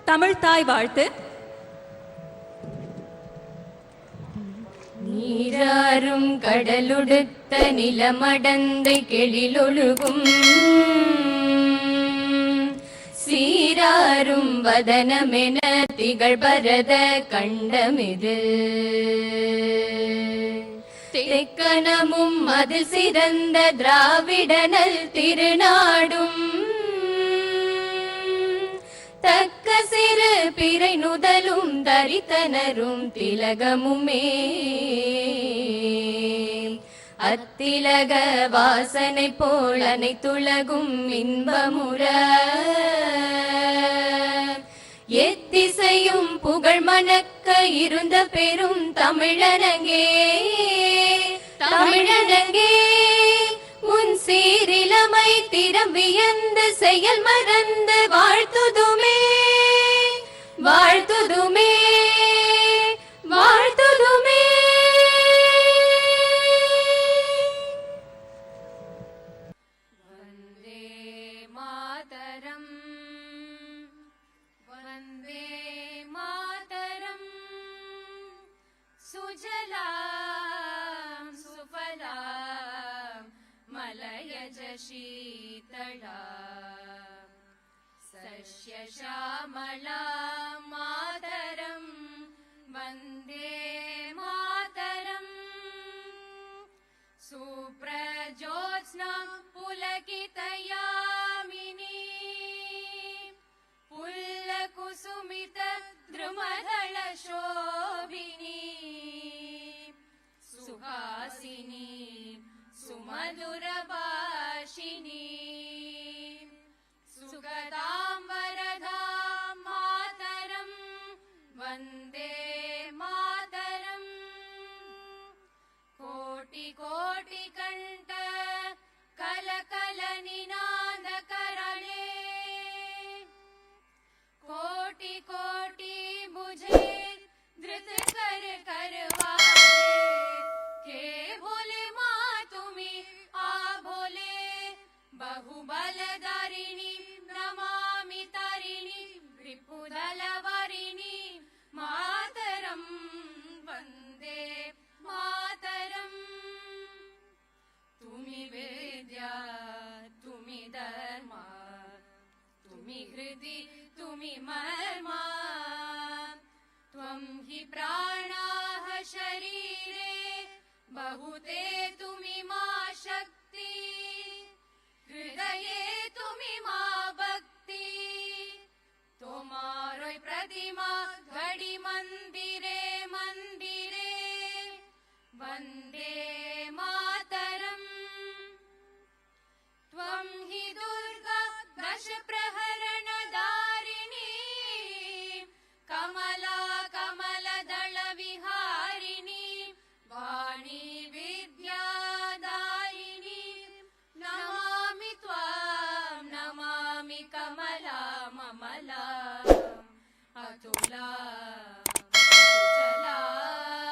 தமிழ் தாய் வாழ்த்து. நீராறும் கடலுடுத்த நிலமடந்தை கெழிலொழுகும் சீராரும் வதனமென திகழ் பரத கண்டமிது தெக்கணமும் அதில் சிறந்த திராவிடனல் திருநாடும் தக்க சிறு பிறை நுதலும் தரித்தனரும் திலகமுமே அத்திலக வாசனை போல் அனைத்துலகும் இன்பமுற எத்திசையும் புகழ் மணக்க இருந்த பெரும் தமிழனங்கே தமிழனங்கே உன் சீரிலமை திறம் வியந்து செயல் மறந்து வாழ்த்துதுமே வாழ்த்துதுமே வாழ்த்துதுமே. வந்தே மாதரம் வந்தே மாதரம் சுஜலாம் சுஃபலாம் மலயஜ ஷீதளா சஸ்ய ஷாமளா மாதரம் வந்தே மாதரம் சுப்ரஜோத்ஸ்னா புலகிதயாமினி புல்லகுசுமித த்ருமதள சோபினி சுஹாசினி சுமதுர பாஷினி சுகதாம் வரதாம் மாதரம் வந்தே மாதரம் கோட்டி கோட்டி கண்ட கலகல நிநாத கரளே கோட்டி கோட்டி बुझे धृत कर करवाले के भोले माँ तुम्ही आ भोले बहुबलधारिणी नमामि तारिणी रिपुदलवारिणी मातरम वंदे मातरम. तुम्ही वेद्या तुम्ही धर्मा तुम्ही हृदि तुम्ही मर्मा त्वं हि प्राणाः शरीरे बहुते तुम्ही मा शक्ति हृदये तुम्ही मा भक्ति तोमारोय प्रतिमा घडी मंदिरे मंदिरे वंदे